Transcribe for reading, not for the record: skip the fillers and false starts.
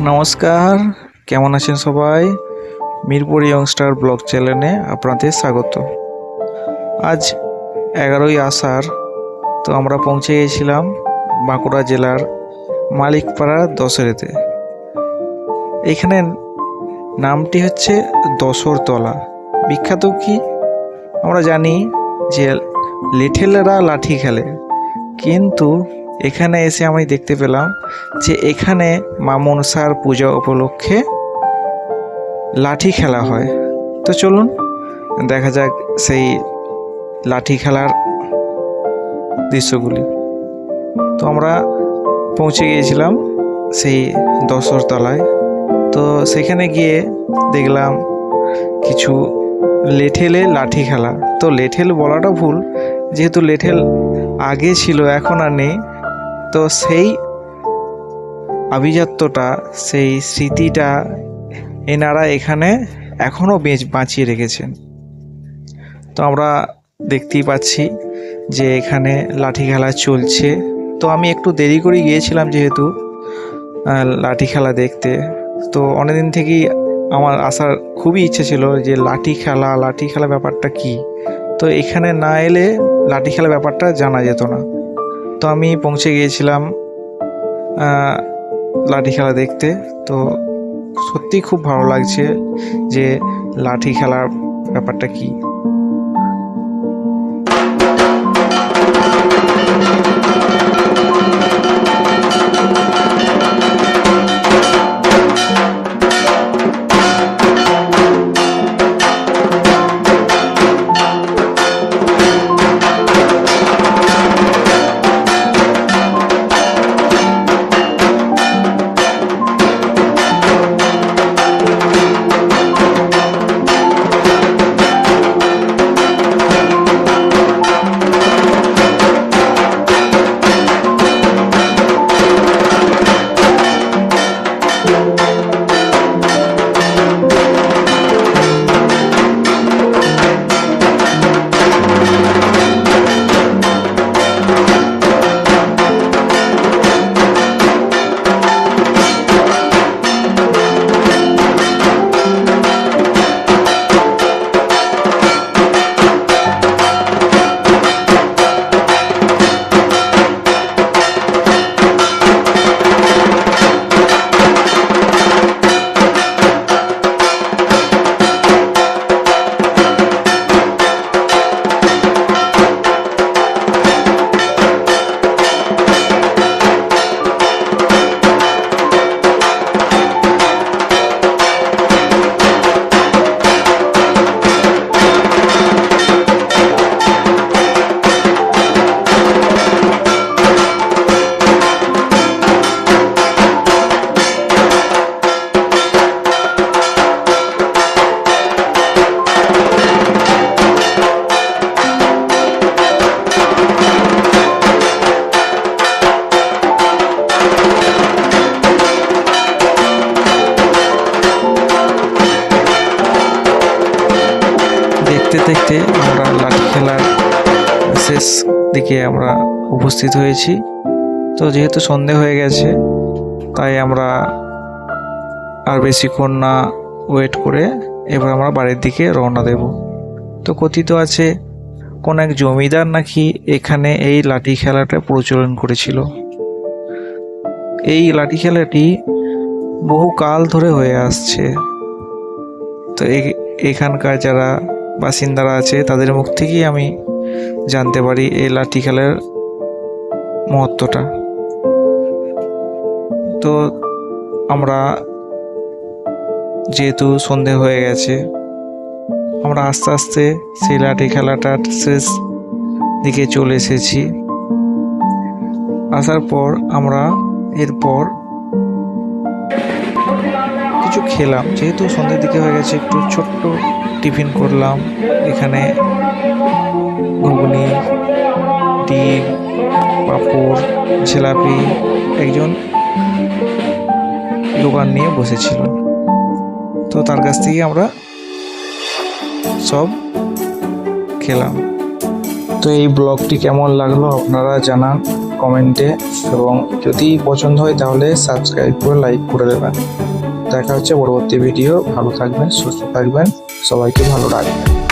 নমস্কার, কেমন আছেন সবাই? মিরপুর ইয়ংস্টার ব্লগ চ্যানেলে আপনাদের স্বাগত। আজ 11ই আষাঢ়, তো আমরা পৌঁছে গিয়েছিলাম বাঁকুড়া জেলার মালিকপাড়া দশরেতে। এখানে নামটি হচ্ছে দশরতলা। বিখ্যাত কি আমরা জানি যে লিঠেলরা লাঠি খেলে, কিন্তু এখানে এসে আমি দেখতে পেলাম যে এখানে মা মনসার পূজা উপলক্ষে লাঠি খেলা হয়। তো চলুন দেখা যাক সেই লাঠি খেলার দৃশ্যগুলি। তো আমরা পৌঁছে গিয়েছিলাম সেই দশরতলায়। তো সেখানে গিয়ে দেখলাম কিছু লেঠেলে লাঠি খেলা। তো লেঠেল বলাটা ভুল, যেহেতু লেঠেল আগে ছিল, এখন আর নেই। তো সেই আভিজাত্যটা, সেই স্মৃতিটা এনারা এখানে এখনও বাঁচিয়ে রেখেছেন। তো আমরা দেখতেই পাচ্ছি যে এখানে লাঠি খেলা চলছে। তো আমি একটু দেরি করে গিয়েছিলাম যেহেতু লাঠি খেলা দেখতে। তো অনেকদিন থেকেই আমার আসার খুবই ইচ্ছে ছিল যে লাঠি খেলা ব্যাপারটা কি। তো এখানে না এলে লাঠি খেলা ব্যাপারটা জানা যেত না। তো আমি পৌঁছে গিয়েছিলাম লাঠি খেলা দেখতে। তো সত্যি খুব ভালো লাগছে যে লাঠি খেলার ব্যাপারটা কি। দেখতে দেখতে আমরা লাঠি খেলার শেষ দিকে আমরা উপস্থিত হয়েছি। তো যেহেতু সন্ধে হয়ে গেছে, তাই আমরা আর বেশিক্ষণ না ওয়েট করে এবার আমরা বাড়ির দিকে রওনা দেব। তো কথিত আছে কোন এক জমিদার নাকি এখানে এই লাঠি খেলাটা প্রচলন করেছিল। এই লাঠি খেলাটি বহু কাল ধরে হয়ে আসছে। তো এখানকার যারা বাসিন্দারা আছে তাদের মুখ থেকেই আমি জানতে পারি এই লাঠি খেলার মহত্বটা। তো আমরা যেহেতু সন্ধে হয়ে গেছে, আমরা আস্তে আস্তে সেই লাঠি খেলাটার শেষ দিকে চলে এসেছি। আসার পর আমরা এরপর কিছু খেলাম, যেহেতু সন্ধ্যের দিকে হয়ে গেছে, একটু ছোট্ট টিফিন করলাম। এখানে ঘুগনি, ডিম, পাঁপড়, জিলাপি একজন দোকান নিয়ে বসেছিল। তো তার কাছ থেকে আমরা সব খেলাম। তো এই ব্লগটি কেমন লাগলো আপনারা জানান কমেন্টে, এবং যদি পছন্দ হয় তাহলে সাবস্ক্রাইব করে লাইক করে দেবেন। দেখা হচ্ছে পরবর্তী ভিডিও। ভালো থাকবেন, সুস্থ থাকবেন, সবাইকে ভালো রাখবেন।